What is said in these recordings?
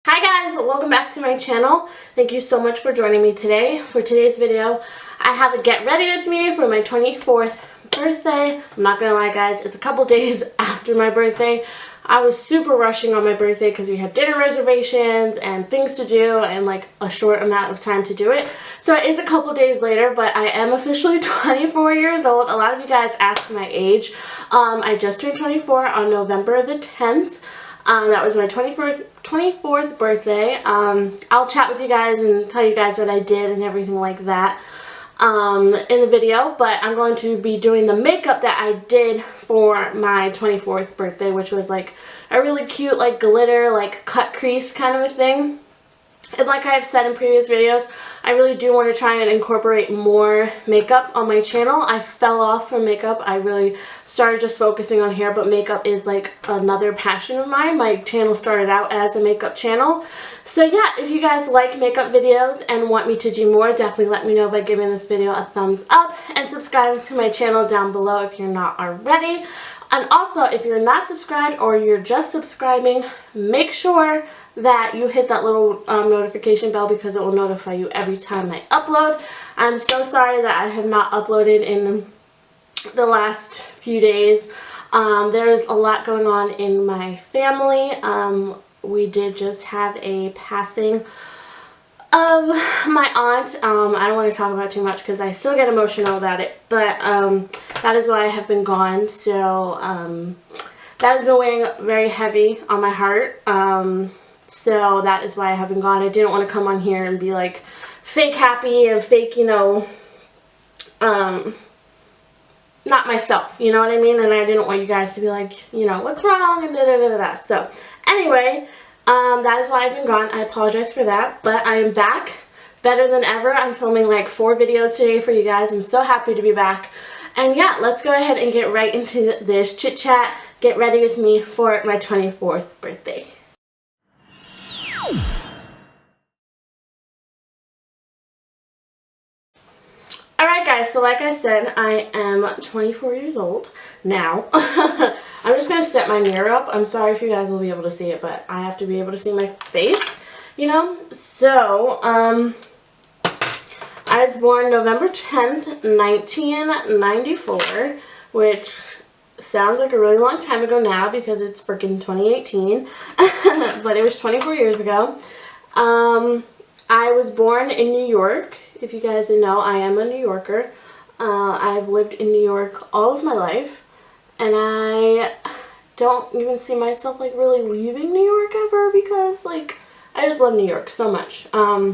Hi guys, welcome back to my channel. Thank you so much for joining me today. For today's video, I have a get ready with me for my 24th birthday. I'm not gonna lie guys, it's a couple days after my birthday. I was super rushing on my birthday because we had dinner reservations and things to do and like a short amount of time to do it. So it is a couple days later, but I am officially 24 years old. A lot of you guys ask my age. I just turned 24 on November the 10th. That was my 24th birthday. I'll chat with you guys and tell you guys what I did and everything like that in the video, but I'm going to be doing the makeup that I did for my 24th birthday, which was like a really cute like glitter like cut crease kind of a thing. And like I have said in previous videos, I really do want to try and incorporate more makeup on my channel. I fell off from makeup. I really started just focusing on hair, but makeup is like another passion of mine. My channel started out as a makeup channel. So yeah, if you guys like makeup videos and want me to do more, definitely let me know by giving this video a thumbs up and subscribe to my channel down below if you're not already. And also, if you're not subscribed or you're just subscribing, make sure that you hit that little notification bell because it will notify you every time I upload. I'm so sorry that I have not uploaded in the last few days. There's a lot going on in my family. We did just have a passing of my aunt. I don't want to talk about it too much because I still get emotional about it, but that is why I have been gone. So that has been weighing very heavy on my heart. So that is why I have been gone. I didn't want to come on here and be like fake happy and fake, you know, not myself, you know what I mean? And I didn't want you guys to be like, you know, what's wrong and da da da da. So anyway, that is why I've been gone. I apologize for that, but I am back better than ever. I'm filming like 4 videos today for you guys. I'm so happy to be back. And yeah, let's go ahead and get right into this chit chat. Get ready with me for my 24th birthday. Alright guys, so like I said, I am 24 years old now. I'm just going to set my mirror up. I'm sorry if you guys will be able to see it, but I have to be able to see my face, you know. So, I was born November 10th, 1994, which sounds like a really long time ago now because it's freaking 2018, but it was 24 years ago. I was born in New York. If you guys didn't know, I am a New Yorker. I've lived in New York all of my life, and I don't even see myself like really leaving New York ever because like I just love New York so much. I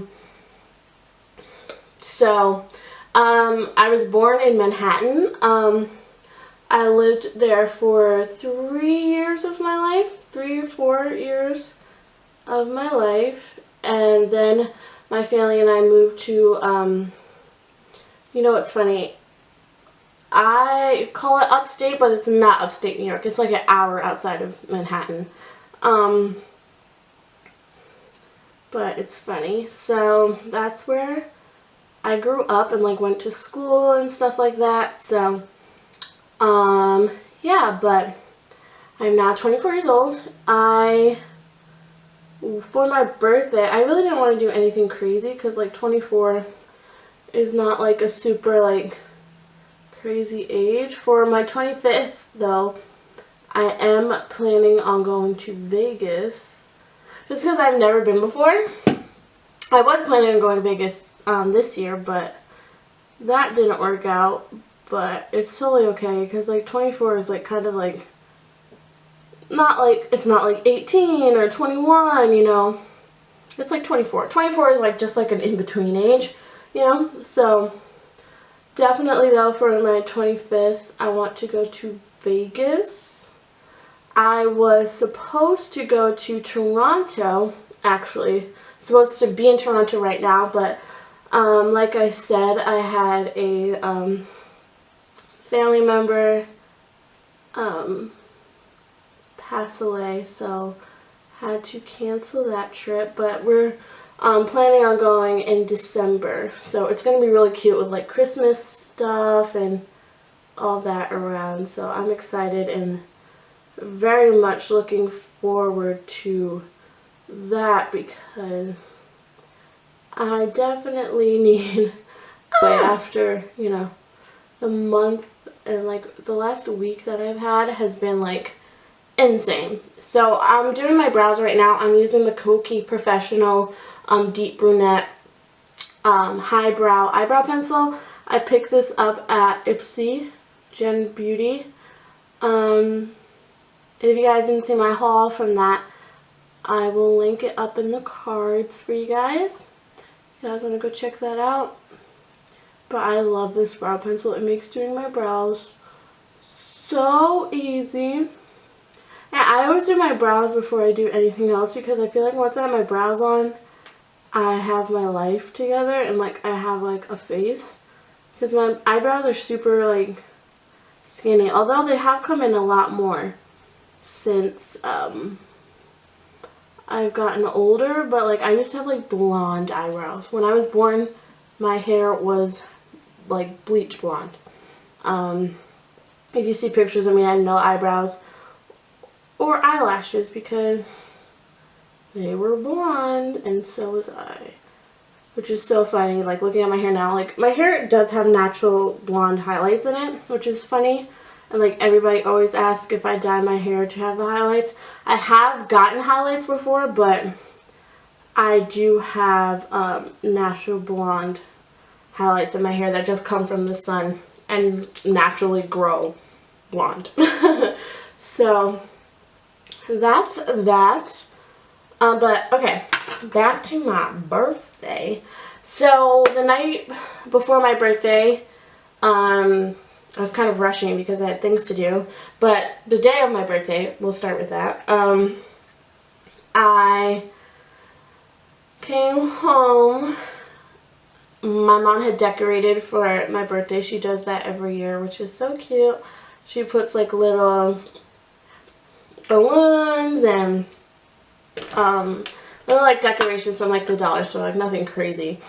was born in Manhattan. I lived there for 3 years of my life, 3 or 4 years of my life, and then my family and I moved to, you know what's funny, I call it upstate, but it's not upstate New York. It's like an hour outside of Manhattan. But it's funny. So that's where I grew up and like went to school and stuff like that. So, yeah, but I'm now 24 years old. For my birthday, I really didn't want to do anything crazy because like 24 is not like a super like crazy age. For my 25th though, I am planning on going to Vegas just because I've never been before. I was planning on going to Vegas this year, but that didn't work out. But it's totally okay because like 24 is like kind of like not like, it's not like 18 or 21, you know. It's like 24. 24 is like just like an in-between age, you know. So definitely though for my 25th, I want to go to Vegas. I was supposed to go to Toronto, actually. Supposed to be in Toronto right now, but like I said, I had a family member pass away, so had to cancel that trip, but we're planning on going in December, so it's going to be really cute with like Christmas stuff and all that around. So I'm excited and very much looking forward to that because I definitely need after, you know, the month and like the last week that I've had has been like insane. So I'm doing my brows right now. I'm using the Kokie Professional Deep Brunette Highbrow Eyebrow Pencil. I picked this up at Ipsy Gen Beauty. If you guys didn't see my haul from that, I will link it up in the cards for you guys. If you guys want to go check that out. But I love this brow pencil. It makes doing my brows so easy. And I always do my brows before I do anything else because I feel like once I have my brows on, I have my life together and like I have like a face. Because my eyebrows are super like skinny. Although they have come in a lot more since I've gotten older. But like I used to have like blonde eyebrows. When I was born, my hair was like bleach blonde. If you see pictures of me, I had no eyebrows or eyelashes because they were blonde and so was I. Which is so funny, like looking at my hair now, like my hair does have natural blonde highlights in it, which is funny. And like everybody always asks if I dye my hair to have the highlights. I have gotten highlights before, but I do have natural blonde highlights in my hair that just come from the sun and naturally grow blonde. So that's that. But okay, back to my birthday. So the night before my birthday, I was kind of rushing because I had things to do. But the day of my birthday, we'll start with that. I came home. My mom had decorated for my birthday. She does that every year, which is so cute. She puts like little balloons and little like decorations from like the dollar store, like nothing crazy.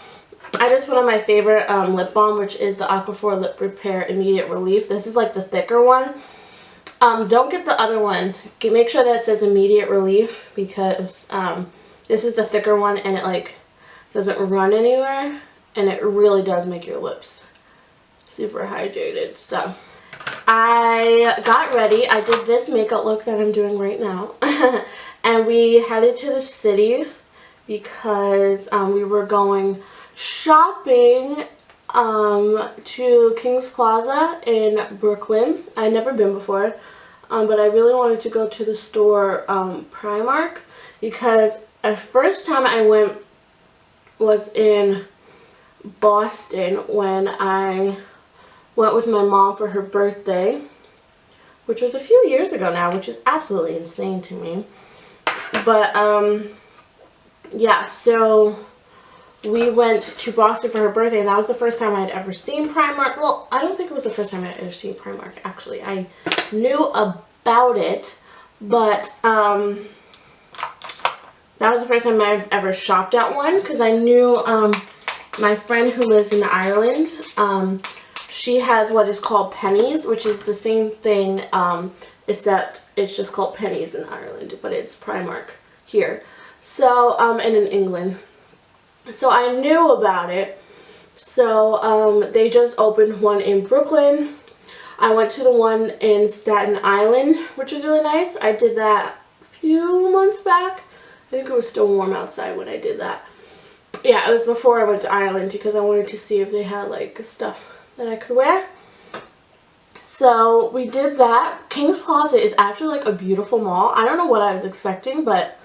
I just put on my favorite lip balm, which is the Aquaphor Lip Repair Immediate Relief. This is like the thicker one. Don't get the other one. Make sure that it says Immediate Relief because this is the thicker one and it like doesn't run anywhere. And it really does make your lips super hydrated. So I got ready. I did this makeup look that I'm doing right now. And we headed to the city because we were going shopping to King's Plaza in Brooklyn. I'd never been before, but I really wanted to go to the store Primark because the first time I went was in Boston when I went with my mom for her birthday, which was a few years ago now, which is absolutely insane to me. But yeah, so we went to Boston for her birthday, and that was the first time I'd ever seen Primark. Well, I don't think it was the first time I'd ever seen Primark, actually. I knew about it, but that was the first time I've ever shopped at one, because I knew my friend who lives in Ireland, she has what is called Pennies, which is the same thing, except it's just called Pennies in Ireland, but it's Primark here. So, and in England. So I knew about it. So, they just opened one in Brooklyn. I went to the one in Staten Island, which was really nice. I did that a few months back. I think it was still warm outside when I did that. Yeah, it was before I went to Ireland because I wanted to see if they had like stuff that I could wear. So we did that. King's Plaza is actually like a beautiful mall. I don't know what I was expecting, but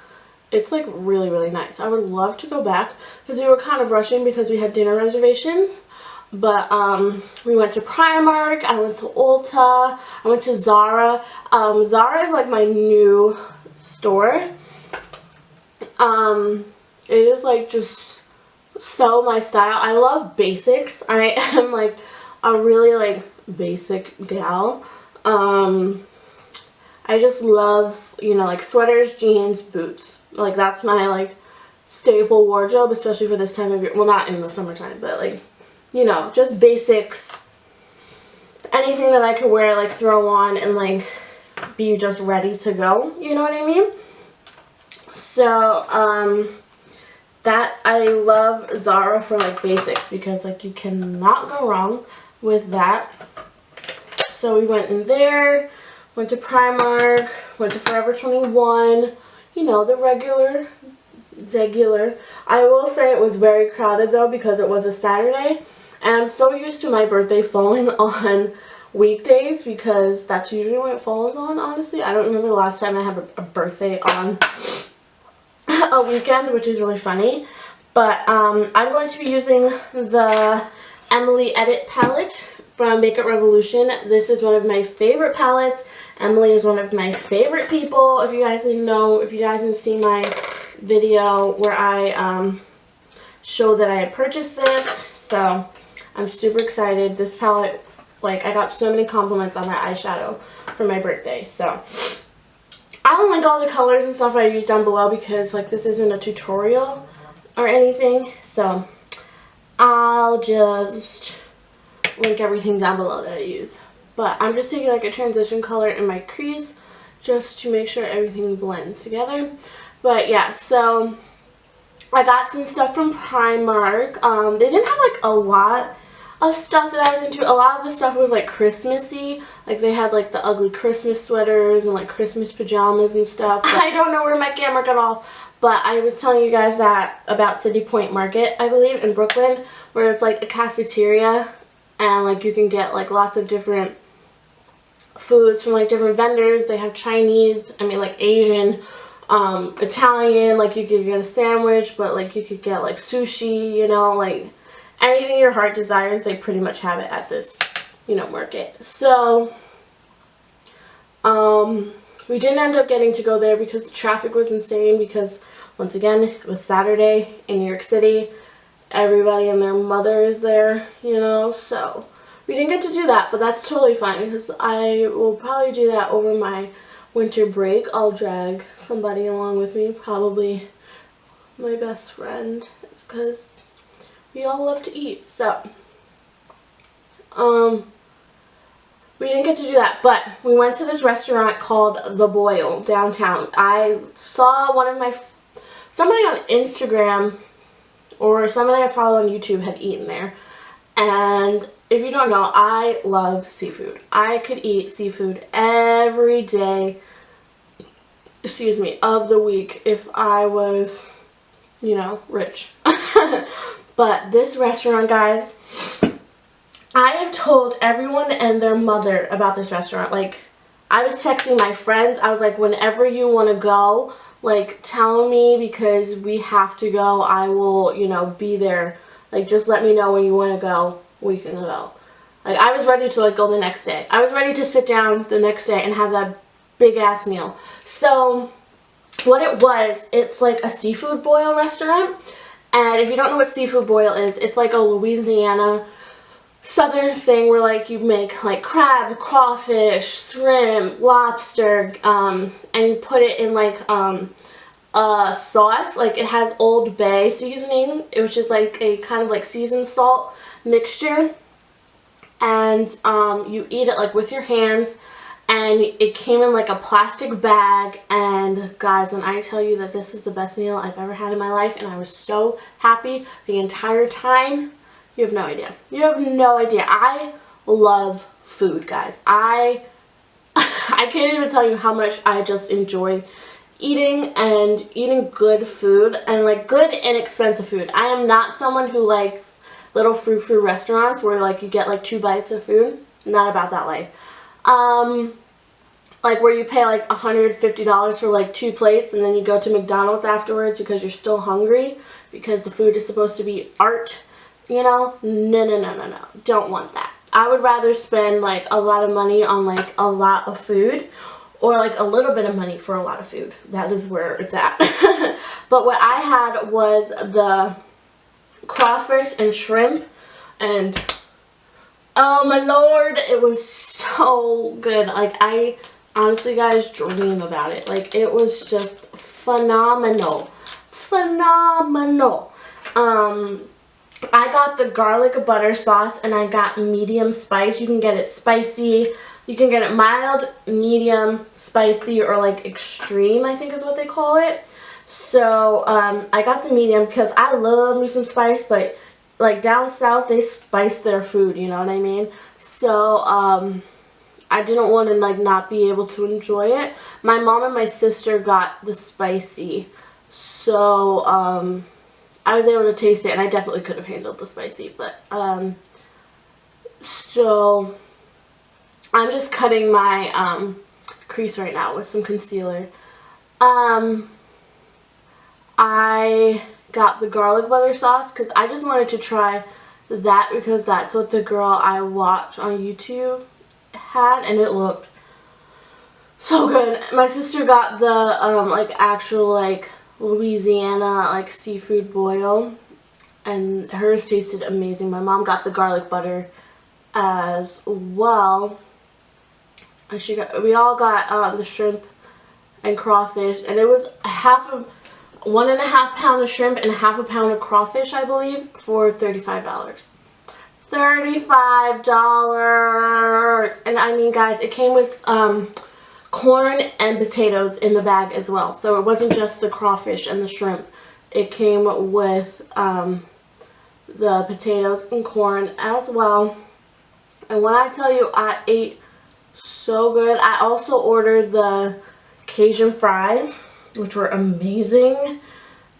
it's like really, really nice. I would love to go back because we were kind of rushing because we had dinner reservations. But we went to Primark, I went to Ulta, I went to Zara. Zara is like my new store. It is like just so my style. I love basics. I am like a really like basic gal. I just love, you know, like sweaters, jeans, boots. Like that's my like staple wardrobe, especially for this time of year. Well, not in the summertime, but like, you know, just basics. Anything that I could wear, like throw on and like be just ready to go. You know what I mean? So, that I love Zara for like basics because like you cannot go wrong with that. So we went in there, went to Primark, went to Forever 21, you know, the regular. I will say it was very crowded though because it was a Saturday, and I'm so used to my birthday falling on weekdays because that's usually when it falls on, honestly. I don't remember the last time I had a birthday on a weekend, which is really funny. But I'm going to be using the Emily Edit palette from Makeup Revolution. This is one of my favorite palettes. Emily is one of my favorite people. If you guys didn't know, if you guys didn't see my video where I show that I had purchased this, so I'm super excited. This palette, like, I got so many compliments on my eyeshadow for my birthday. So I'll link all the colors and stuff I use down below because like this isn't a tutorial or anything, so I'll just link everything down below that I use. But I'm just taking like a transition color in my crease just to make sure everything blends together. But yeah, so I got some stuff from Primark. They didn't have like a lot of stuff that I was into. A lot of the stuff was like Christmassy. Like they had like the ugly Christmas sweaters and like Christmas pajamas and stuff. But I don't know where my camera got off, but I was telling you guys that about City Point Market, I believe, in Brooklyn, where it's like a cafeteria and like you can get like lots of different foods from like different vendors. They have Chinese, I mean like Asian, Italian, like you could get a sandwich, but like you could get like sushi, you know, like anything your heart desires, they pretty much have it at this, you know, market. So, we didn't end up getting to go there because the traffic was insane because, once again, it was Saturday in New York City. Everybody and their mother is there, you know, so we didn't get to do that, but that's totally fine because I will probably do that over my winter break. I'll drag somebody along with me, probably my best friend, because we all love to eat. So we didn't get to do that, but we went to this restaurant called The Boil downtown. I saw somebody on Instagram or somebody I follow on YouTube had eaten there, and if you don't know, I love seafood. I could eat seafood every day, excuse me, of the week if I was, you know, rich. But this restaurant, guys, I have told everyone and their mother about this restaurant. Like, I was texting my friends. I was like, whenever you want to go, like, tell me because we have to go. I will, you know, be there. Like, just let me know when you want to go. We can go. Like, I was ready to, like, go the next day. I was ready to sit down the next day and have that big-ass meal. So, what it was, it's like a seafood boil restaurant. And if you don't know what seafood boil is, it's like a Louisiana southern thing where like you make like crab, crawfish, shrimp, lobster, and you put it in like a sauce. Like it has Old Bay seasoning, which is like a kind of like seasoned salt mixture, and you eat it like with your hands. And it came in like a plastic bag, and guys, when I tell you that this is the best meal I've ever had in my life, and I was so happy the entire time, you have no idea. You have no idea. I love food, guys. I can't even tell you how much I just enjoy eating and eating good food, and like good inexpensive food. I am not someone who likes little frou-frou restaurants where like you get like 2 bites of food. Not about that life. Like where you pay like $150 for like 2 plates and then you go to McDonald's afterwards because you're still hungry because the food is supposed to be art, you know? No. Don't want that. I would rather spend like a lot of money on like a lot of food, or like a little bit of money for a lot of food. That is where it's at. But what I had was the crawfish and shrimp, and oh my lord, it was so good. Like, I honestly, guys, dream about it. Like, it was just phenomenal. Phenomenal. I got the garlic butter sauce, and I got medium spice. You can get it spicy. You can get it mild, medium, spicy, or like extreme, I think is what they call it. So I got the medium because I love me some spice, but like down south they spice their food, you know what I mean? So I didn't want to like not be able to enjoy it. My mom and my sister got the spicy, so I was able to taste it, and I definitely could have handled the spicy, but so I'm just cutting my crease right now with some concealer. I got the garlic butter sauce because I just wanted to try that because that's what the girl I watch on YouTube had, and it looked so good. My sister got the like actual like Louisiana like seafood boil, and hers tasted amazing. My mom got the garlic butter as well, and we all got the shrimp and crawfish, and it was 1.5 pounds of shrimp and 1/2 pound of crawfish, I believe, for $35. $35! And I mean, guys, it came with corn and potatoes in the bag as well. So it wasn't just the crawfish and the shrimp. It came with the potatoes and corn as well. And when I tell you I ate so good, I also ordered the Cajun fries, which were amazing.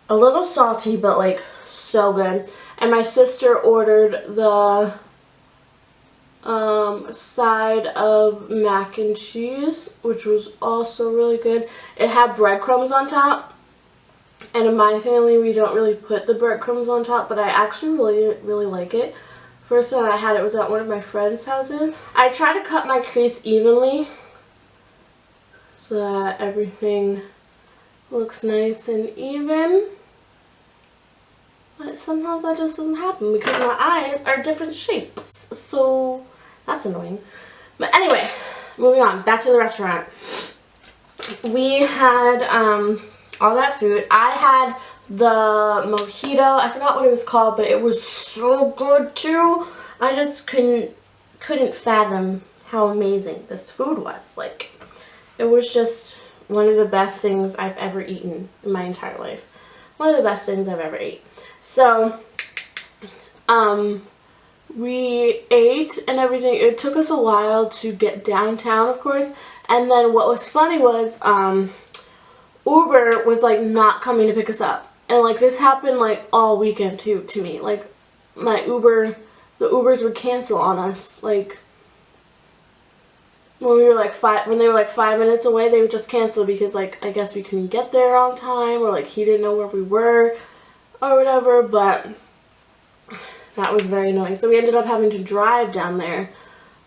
A little salty, but like so good. And my sister ordered the side of mac and cheese, which was also really good. It had breadcrumbs on top, and in my family we don't really put the breadcrumbs on top, but I actually really like it. First time I had it was at one of my friend's houses. I try to cut my crease evenly so that everything looks nice and even. But sometimes that just doesn't happen because my eyes are different shapes. So that's annoying. But anyway, moving on. Back to the restaurant. We had all that food. I had the mojito. I forgot what it was called, but it was so good too. I just couldn't fathom how amazing this food was. Like, it was just one of the best things I've ever eaten in my entire life. One of the best things I've ever ate. So, we ate and everything. It took us a while to get downtown, of course. And then what was funny was, Uber was like not coming to pick us up. And like this happened like all weekend too to me. Like the Ubers would cancel on us. Like when they were like 5 minutes away, they would just cancel because like I guess we couldn't get there on time, or like he didn't know where we were or whatever. But that was very annoying. So we ended up having to drive down there.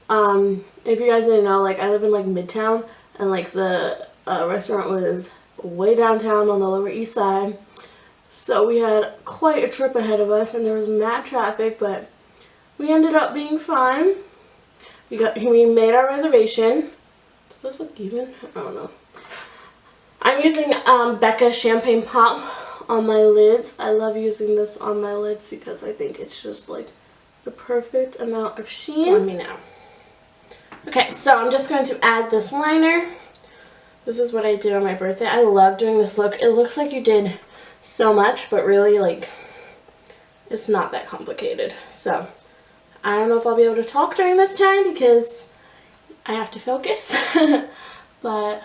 If you guys didn't know, like I live in like Midtown, and like the restaurant was way downtown on the Lower East Side. So we had quite a trip ahead of us, and there was mad traffic, but we ended up being fine. We made our reservation. Does this look even? I don't know. I'm using Becca Champagne Pop on my lids. I love using this on my lids because I think it's just like the perfect amount of sheen on me now. Okay, so I'm just going to add this liner. This is what I did on my birthday. I love doing this look. It looks like you did so much, but really, like, it's not that complicated. So, I don't know if I'll be able to talk during this time because I have to focus. But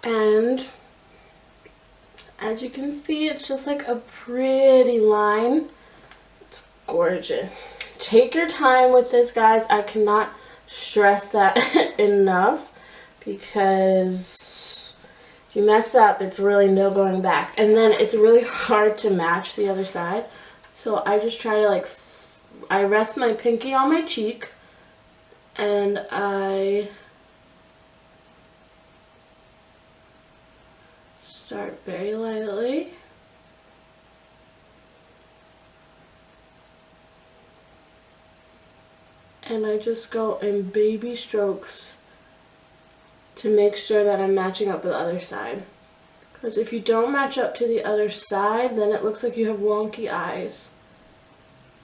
and as you can see, it's just like a pretty line. It's gorgeous. Take your time with this, guys. I cannot stress that enough, because if you mess up, it's really no going back. And then it's really hard to match the other side. So I just try to like, I rest my pinky on my cheek, and I start very lightly. And I just go in baby strokes to make sure that I'm matching up with the other side. Because if you don't match up to the other side, then it looks like you have wonky eyes.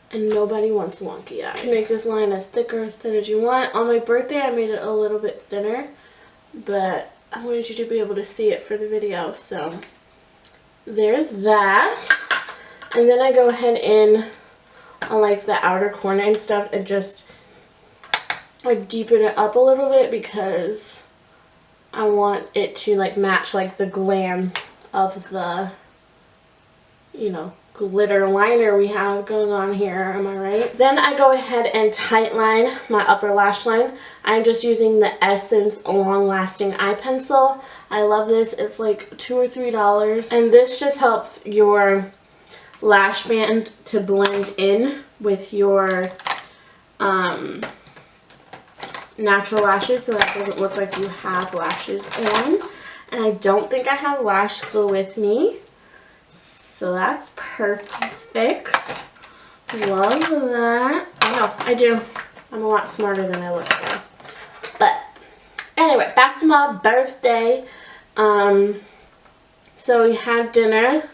And nobody wants wonky eyes. You can make this line as thick or as thin as you want. On my birthday, I made it a little bit thinner, but I wanted you to be able to see it for the video. So there's that. And then I go ahead in on like the outer corner and stuff and just like deepen it up a little bit because I want it to like match like the glam of the, you know, glitter liner we have going on here. Am I right? Then I go ahead and tightline my upper lash line. I'm just using the Essence Long Lasting Eye Pencil. I love this. It's like $2 or $3. And this just helps your lash band to blend in with your natural lashes so that it doesn't look like you have lashes on. And I don't think I have lash glue with me, so that's perfect. Love that. Oh no, I do. I'm a lot smarter than I look, guys. But anyway, back to my birthday. So we had dinner.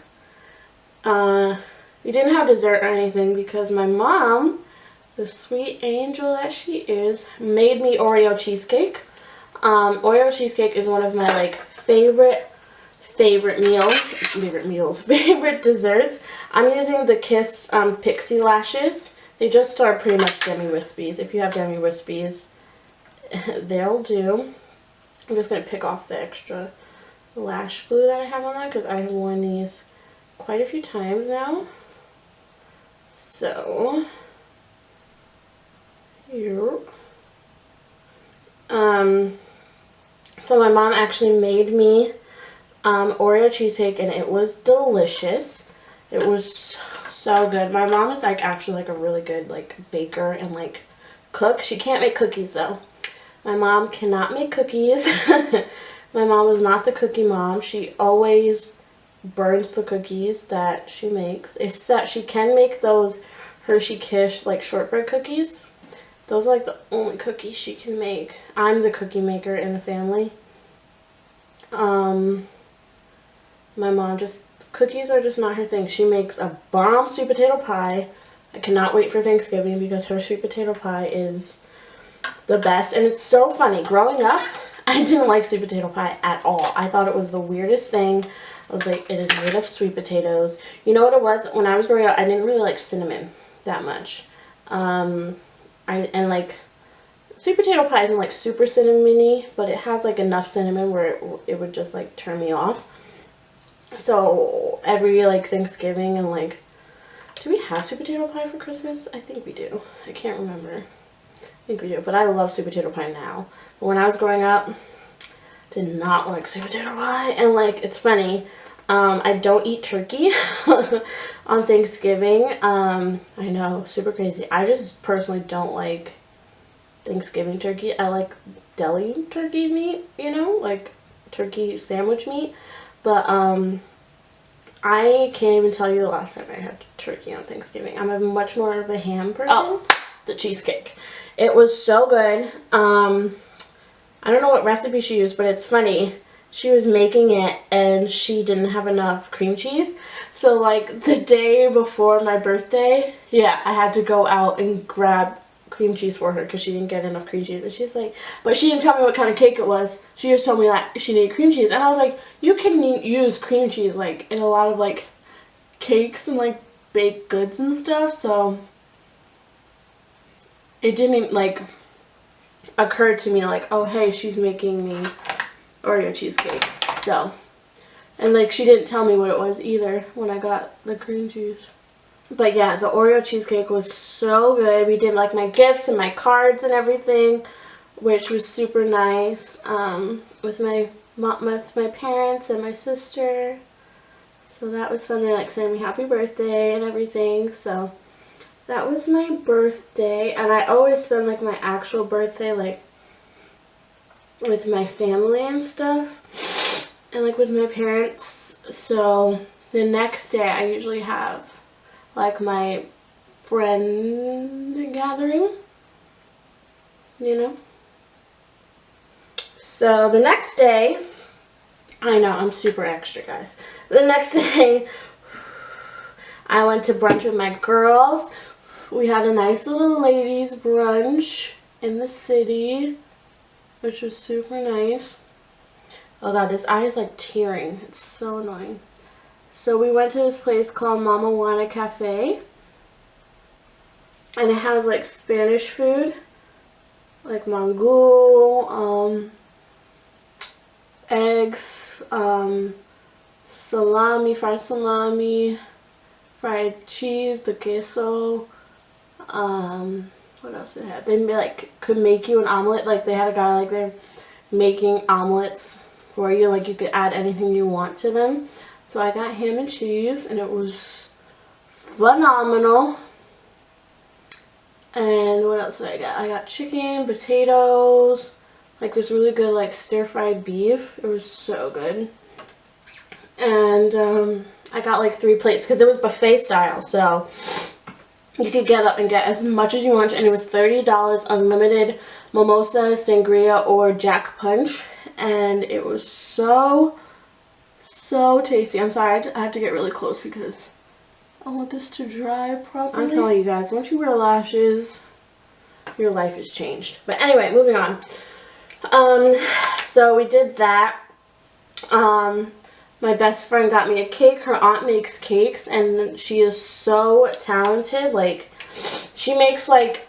We didn't have dessert or anything because my mom, the sweet angel that she is, made me Oreo cheesecake. Oreo cheesecake is one of my like favorite desserts. I'm using the Kiss Pixie Lashes. They just are pretty much Demi Wispies. If you have Demi Wispies, they'll do. I'm just going to pick off the extra lash glue that I have on that because I have worn these quite a few times now. So here. So my mom actually made me Oreo cheesecake and it was delicious. It was so good. My mom is like actually like a really good like baker and like cook. She can't make cookies though. My mom cannot make cookies. My mom is not the cookie mom. She always burns the cookies that she makes. Except she can make those Hershey Kiss like shortbread cookies. Those are like the only cookies she can make. I'm the cookie maker in the family. My mom just, cookies are just not her thing. She makes a bomb sweet potato pie. I cannot wait for Thanksgiving because her sweet potato pie is the best. And it's so funny. Growing up, I didn't like sweet potato pie at all. I thought it was the weirdest thing. I was like, it is made of sweet potatoes. You know what it was? When I was growing up, I didn't really like cinnamon that much. And like sweet potato pie isn't like super cinnamony, but it has like enough cinnamon where it would just like turn me off. So every like Thanksgiving and like, do we have sweet potato pie for Christmas? I think we do. I can't remember. I think we do, but I love sweet potato pie now. But when I was growing up, did not like sweet potato pie. And like, it's funny, I don't eat turkey on Thanksgiving. I know, super crazy. I just personally don't like Thanksgiving turkey. I like deli turkey meat, you know, like turkey sandwich meat. But I can't even tell you the last time I had turkey on Thanksgiving. I'm a much more of a ham person. Oh, the cheesecake. It was so good. I don't know what recipe she used, but it's funny. She was making it and she didn't have enough cream cheese. So like the day before my birthday, yeah, I had to go out and grab cream cheese for her because she didn't get enough cream cheese. And she's like, but she didn't tell me what kind of cake it was. She just told me that she needed cream cheese. And I was like, you can use cream cheese like in a lot of like cakes and like baked goods and stuff. So it didn't like occur to me like, oh hey, she's making me Oreo cheesecake. So, and like she didn't tell me what it was either when I got the cream cheese. But yeah, the Oreo cheesecake was so good. We did like my gifts and my cards and everything, which was super nice, with my parents and my sister. So that was fun. They like sent me happy birthday and everything. So that was my birthday. And I always spend like my actual birthday like with my family and stuff, and like with my parents. So the next day I usually have like my friend gathering, you know. So the next day I know, I'm super extra, guys. The next day, I went to brunch with my girls. We had a nice little ladies brunch in the city, which was super nice. Oh god, this eye is like tearing. It's so annoying. So we went to this place called Mama Juana Cafe. And it has like Spanish food. Like mangú, eggs, salami, fried cheese, the queso. What else did they have? They like could make you an omelet. Like they had a guy like there making omelets for you. Like you could add anything you want to them. So I got ham and cheese, and it was phenomenal. And what else did I get? I got chicken, potatoes, like this really good like stir-fried beef. It was so good. And I got like 3 plates because it was buffet style, so you could get up and get as much as you want, and it was $30, unlimited mimosa, sangria, or Jack Punch, and it was so tasty. I'm sorry, I have to get really close because I want this to dry properly. I'm telling you guys, once you wear lashes, your life is changed. But anyway, moving on. So we did that. My best friend got me a cake. Her aunt makes cakes, and she is so talented. Like, she makes like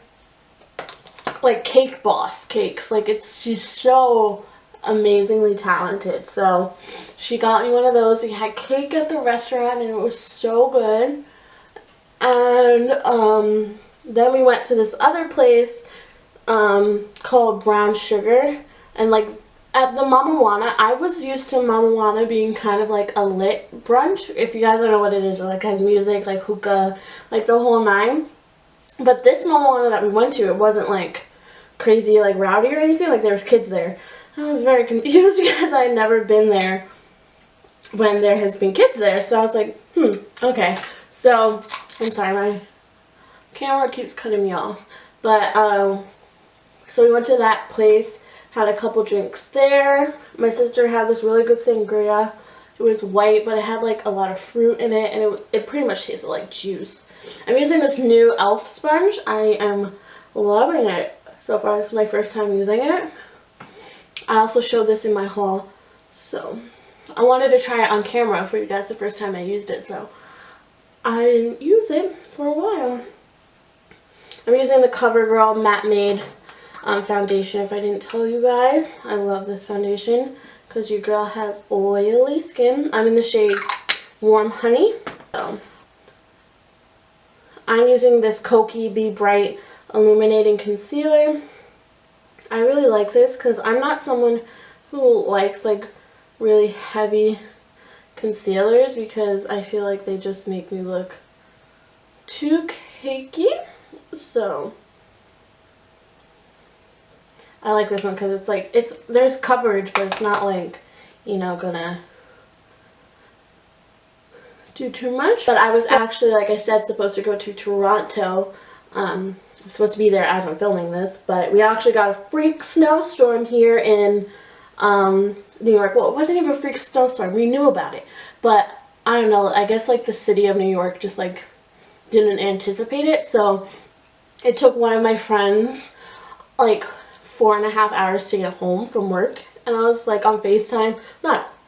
Cake Boss cakes. Like, she's so amazingly talented. So she got me one of those. We had cake at the restaurant, and it was so good. And then we went to this other place called Brown Sugar, and like at the Mama Juana, I was used to Mama Juana being kind of like a lit brunch. If you guys don't know what it is, it like has music, like hookah, like the whole nine. But this Mama Juana that we went to, it wasn't like crazy, like rowdy or anything. Like there was kids there. I was very confused because I had never been there when there has been kids there. So I was like, okay. So I'm sorry, my camera keeps cutting me off. But so we went to that place, had a couple drinks there. My sister had this really good sangria. It was white, but it had like a lot of fruit in it, and it pretty much tasted like juice. I'm using this new e.l.f. sponge. I am loving it so far. This is my first time using it. I also showed this in my haul, so I wanted to try it on camera for you guys the first time I used it, so I didn't use it for a while. I'm using the CoverGirl Matte Made foundation, if I didn't tell you guys. I love this foundation because your girl has oily skin. I'm in the shade Warm Honey. So I'm using this Kokie Be Bright Illuminating Concealer. I really like this because I'm not someone who likes like really heavy concealers because I feel like they just make me look too cakey. So I like this one because it's like there's coverage, but it's not like, you know, gonna do too much. But I was actually, like I said, supposed to go to Toronto. I'm supposed to be there as I'm filming this, but we actually got a freak snowstorm here in New York. Well, it wasn't even a freak snowstorm. We knew about it, but I don't know. I guess like the city of New York just like didn't anticipate it. So it took one of my friends like 4.5 hours to get home from work, and I was like on FaceTime.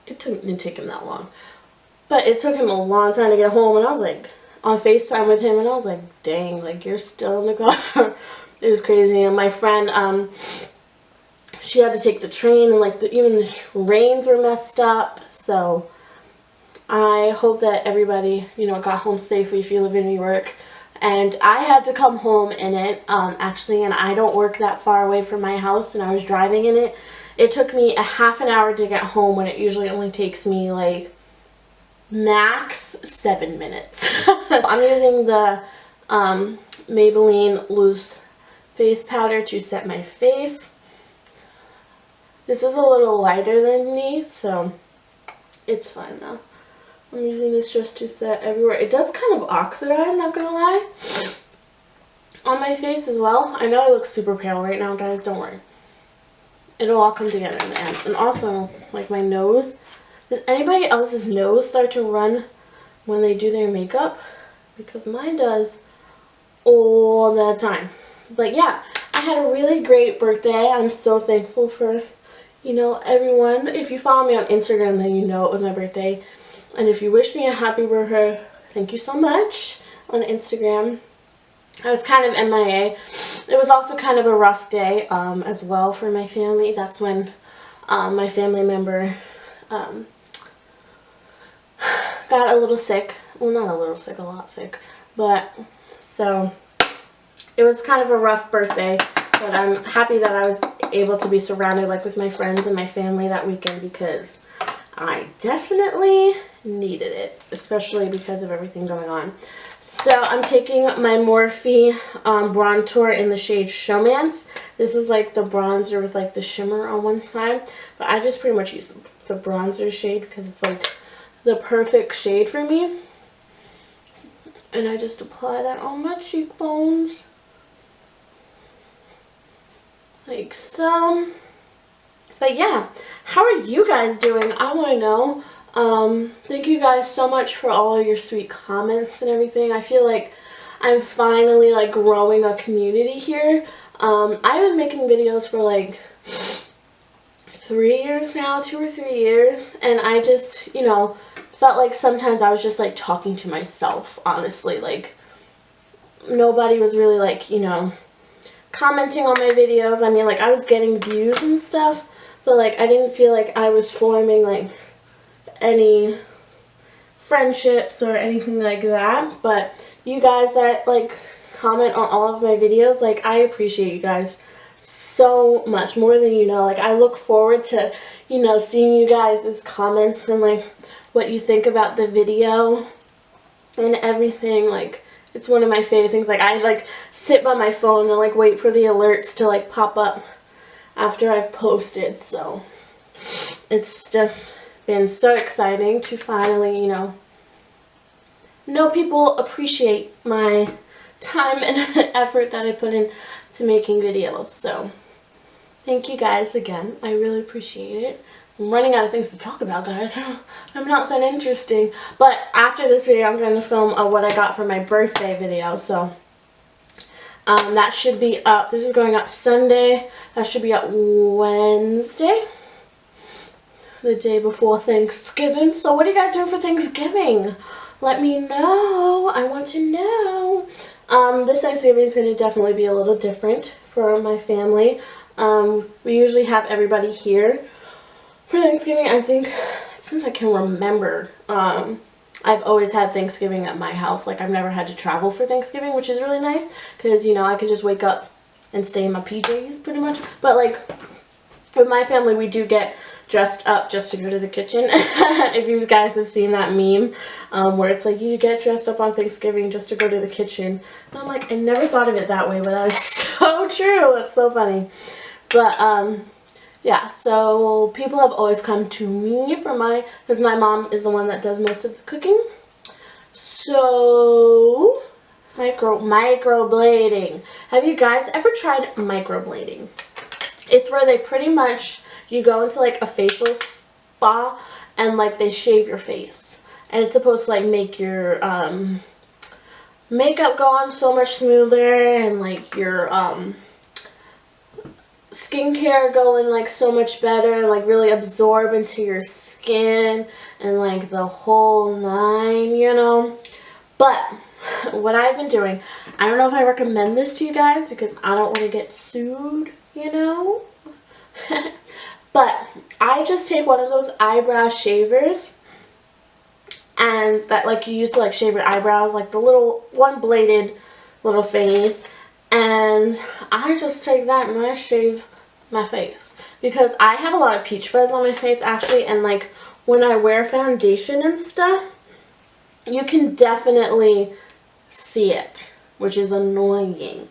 It didn't take him that long, but it took him a long time to get home, and I was like on FaceTime with him, and I was like, dang, like you're still in the car. It was crazy. And my friend, she had to take the train, and like even the trains were messed up. So I hope that everybody, you know, got home safely if you live in New York. And I had to come home in it, actually, and I don't work that far away from my house, and I was driving in it. It took me a half an hour to get home when it usually only takes me like max 7 minutes. I'm using the Maybelline Loose Face Powder to set my face. This is a little lighter than these, so it's fine though. I'm using this just to set everywhere. It does kind of oxidize, not gonna lie, on my face as well. I know I look super pale right now, guys, don't worry. It'll all come together in the end. And also, like my nose, Does anybody else's nose start to run when they do their makeup? Because mine does all the time. But yeah, I had a really great birthday. I'm so thankful for, you know, everyone. If you follow me on Instagram, then you know it was my birthday. And if you wish me a happy birthday, thank you so much on Instagram. I was kind of MIA. It was also kind of a rough day as well for my family. That's when my family member got a little sick. Well, not a little sick, a lot sick. But, so, it was kind of a rough birthday. But I'm happy that I was able to be surrounded, like, with my friends and my family that weekend, because I definitely needed it, especially because of everything going on. So I'm taking my Morphe bronzer in the shade Showmance. This is like the bronzer with like the shimmer on one side, but I just pretty much use the bronzer shade because it's like the perfect shade for me. And I just apply that on my cheekbones like so. But yeah, how are you guys doing? I want to know. Thank you guys so much for all of your sweet comments and everything. I feel like I'm finally like growing a community here. I've been making videos for like 3 years now, 2 or 3 years, and I just, you know, felt like sometimes I was just like talking to myself, honestly. Like nobody was really like, you know, commenting on my videos. I mean, like I was getting views and stuff, but like I didn't feel like I was forming like any friendships or anything like that. But you guys that like comment on all of my videos, like I appreciate you guys so much, more than you know. Like I look forward to, you know, seeing you guys' comments and like what you think about the video and everything. Like it's one of my favorite things. Like I like sit by my phone and like wait for the alerts to like pop up after I've posted. So it's just been so exciting to finally, you know people appreciate my time and effort that I put in to making videos. So thank you guys again. I really appreciate it. I'm running out of things to talk about, guys. I'm not that interesting. But after this video, I'm going to film what I got for my birthday video. So that should be up. This is going up Sunday. That should be up Wednesday, the day before Thanksgiving. So what are you guys doing for Thanksgiving? Let me know. I want to know. This Thanksgiving is going to definitely be a little different for my family. We usually have everybody here for Thanksgiving. I think since I can remember, I've always had Thanksgiving at my house. Like I've never had to travel for Thanksgiving, which is really nice because, you know, I can just wake up and stay in my PJs pretty much. But like with my family, we do get dressed up just to go to the kitchen. If you guys have seen that meme where it's like you get dressed up on Thanksgiving just to go to the kitchen. And I'm like, I never thought of it that way, but that's so true. It's so funny. But yeah, so people have always come to me for because my mom is the one that does most of the cooking. So microblading. Have you guys ever tried microblading? It's where they pretty much, you go into like a facial spa and like they shave your face. And it's supposed to like make your makeup go on so much smoother and like your skincare going like so much better and like really absorb into your skin and like the whole nine, you know. But what I've been doing, I don't know if I recommend this to you guys because I don't want to get sued, you know. But I just take one of those eyebrow shavers, and that like you use to like shave your eyebrows, like the little one bladed little thingies, and I just take that and I shave my face because I have a lot of peach fuzz on my face actually, and like when I wear foundation and stuff, you can definitely see it, which is annoying.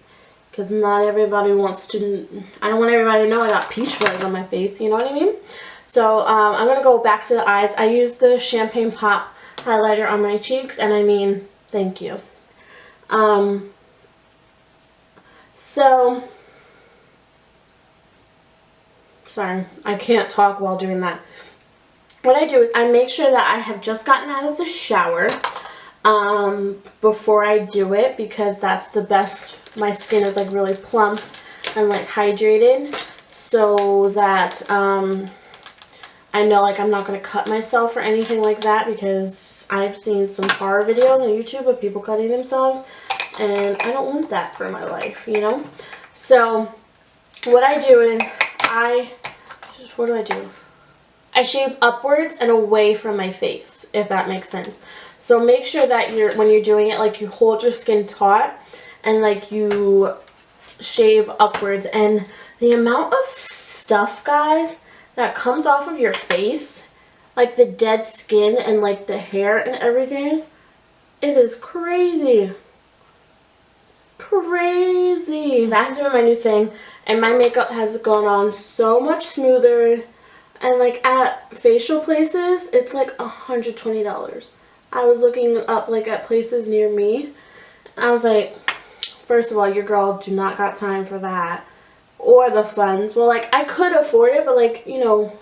Because not everybody wants to, I don't want everybody to know I got peach fuzz on my face, you know what I mean? So I'm going to go back to the eyes. I use the Champagne Pop highlighter on my cheeks, and I mean, thank you. So, sorry, I can't talk while doing that. what I do is I make sure that I have just gotten out of the shower before I do it, because that's the best. My skin is like really plump and like hydrated, so that I know like I'm not going to cut myself or anything like that, because I've seen some horror videos on YouTube of people cutting themselves, and I don't want that for my life, you know. So what I do is what do I do? I shave upwards and away from my face, if that makes sense. So make sure that when you're doing it, like you hold your skin taut and like you shave upwards. And the amount of stuff, guys, that comes off of your face, like the dead skin and like the hair and everything, it is crazy. Crazy. That's been my new thing, and my makeup has gone on so much smoother. And like at facial places, it's like $120. I was looking up like at places near me. I was like, first of all, your girl do not got time for that. Or the funds. Well, like I could afford it, but like, you know,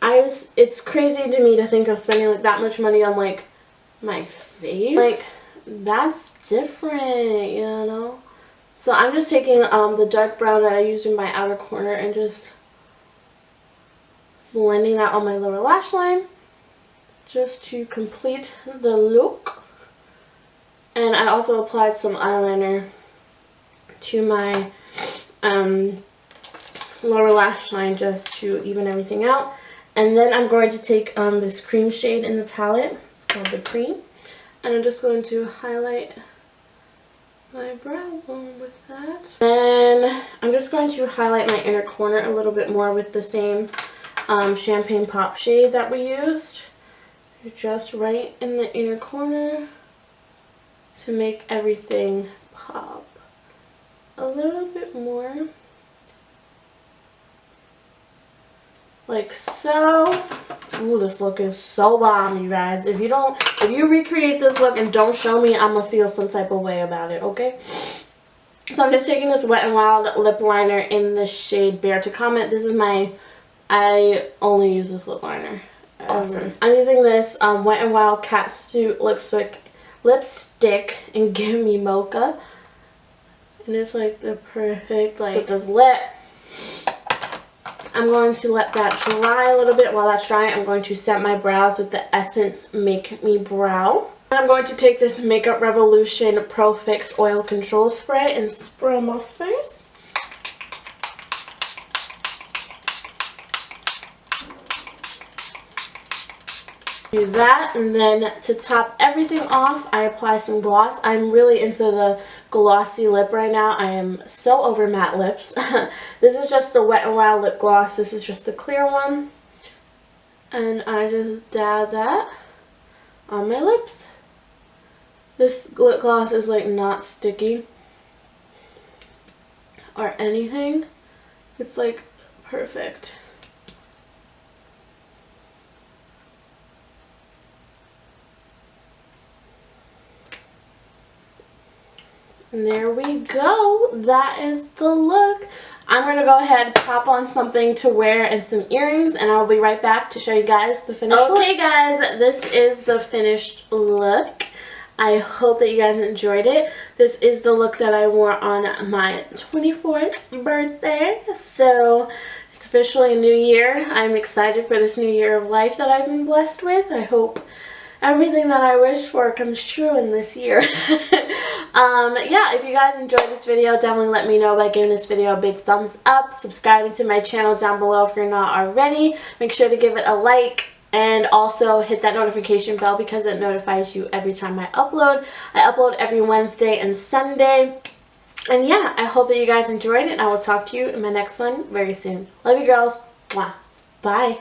it's crazy to me to think of spending like that much money on like my face. Like that's different, you know. So I'm just taking the dark brown that I used in my outer corner and just blending that on my lower lash line just to complete the look. And I also applied some eyeliner to my lower lash line just to even everything out. And then I'm going to take this cream shade in the palette. It's called the Cream. And I'm just going to highlight my brow bone with that. Then I'm just going to highlight my inner corner a little bit more with the same Champagne Pop shade that we used. Just right in the inner corner to make everything pop a little bit more. Like so. Ooh, this look is so bomb, you guys. If you recreate this look and don't show me, I'm gonna feel some type of way about it, okay? So I'm just taking this Wet n Wild lip liner in the shade Bear to Comment. This is I only use this lip liner. Awesome. I'm using this Wet n Wild Catsuit lipstick in Give Me Mocha. And it's like the perfect, like, with this lip. I'm going to let that dry a little bit. While that's drying, I'm going to set my brows with the Essence Make Me Brow. And I'm going to take this Makeup Revolution Pro Fix Oil Control Spray and spray my face. Do that, and then to top everything off, I apply some gloss. I'm really into the glossy lip right now. I am so over matte lips. This is just the Wet n Wild lip gloss. This is just the clear one, and I just dab that on my lips. This lip gloss is like not sticky or anything. It's like perfect. And there we go. That is the look. I'm going to go ahead and pop on something to wear and some earrings, and I'll be right back to show you guys the finished look. Okay guys, this is the finished look. I hope that you guys enjoyed it. This is the look that I wore on my 24th birthday. So it's officially a new year. I'm excited for this new year of life that I've been blessed with. I hope everything that I wish for comes true in this year. Yeah, if you guys enjoyed this video, definitely let me know by giving this video a big thumbs up, subscribing to my channel down below if you're not already. Make sure to give it a like, and also hit that notification bell because it notifies you every time I upload. I upload every Wednesday and Sunday. And yeah, I hope that you guys enjoyed it, and I will talk to you in my next one very soon. Love you girls. Mwah. Bye.